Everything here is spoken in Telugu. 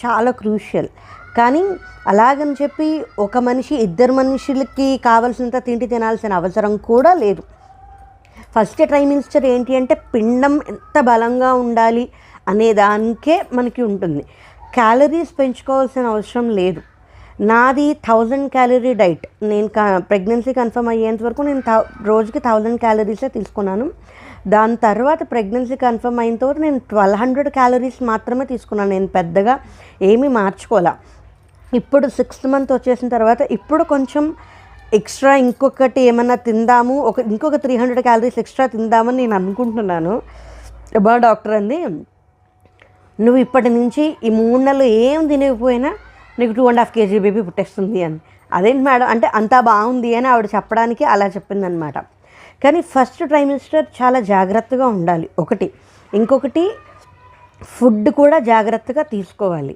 చాలా క్రూషియల్. కానీ అలాగని చెప్పి ఒక మనిషి ఇద్దరు మనుషులకి కావాల్సినంత తిండి తినాల్సిన అవసరం కూడా లేదు. ఫస్ట్ ట్రైమిస్టర్ ఏంటి అంటే పిండం ఎంత బలంగా ఉండాలి అనే దానికే మనకి ఉంటుంది. క్యాలరీస్ పెంచుకోవాల్సిన అవసరం లేదు. నాది 1000 క్యాలరీ డైట్. నేను ప్రెగ్నెన్సీ కన్ఫర్మ్ అయ్యేంత వరకు నేను రోజుకి 1000 క్యాలరీసే తీసుకున్నాను. దాని తర్వాత ప్రెగ్నెన్సీ కన్ఫర్మ్ అయిన తర్వాత నేను 1200 క్యాలరీస్ మాత్రమే తీసుకున్నాను. నేను పెద్దగా ఏమీ మార్చుకోలే. ఇప్పుడు 6th మంత్ వచ్చేసిన తర్వాత ఇప్పుడు కొంచెం ఎక్స్ట్రా ఇంకొకటి ఏమన్నా తిందాము, ఇంకొక 300 క్యాలరీస్ ఎక్స్ట్రా తిందామని నేను అనుకుంటున్నాను. డాక్టర్ అంది, నువ్వు ఇప్పటి నుంచి ఈ 3 నెలలు ఏం తినకపోయినా నీకు 2.5 kg బేబీ పుట్టేస్తుంది అని. అదేంటి మేడం అంటే అంతా బాగుంది అని ఆవిడ చెప్పడానికి అలా చెప్పిందనమాట. కానీ ఫస్ట్ ట్రైమిస్టర్ చాలా జాగ్రత్తగా ఉండాలి ఒకటి. ఇంకొకటి ఫుడ్ కూడా జాగ్రత్తగా తీసుకోవాలి.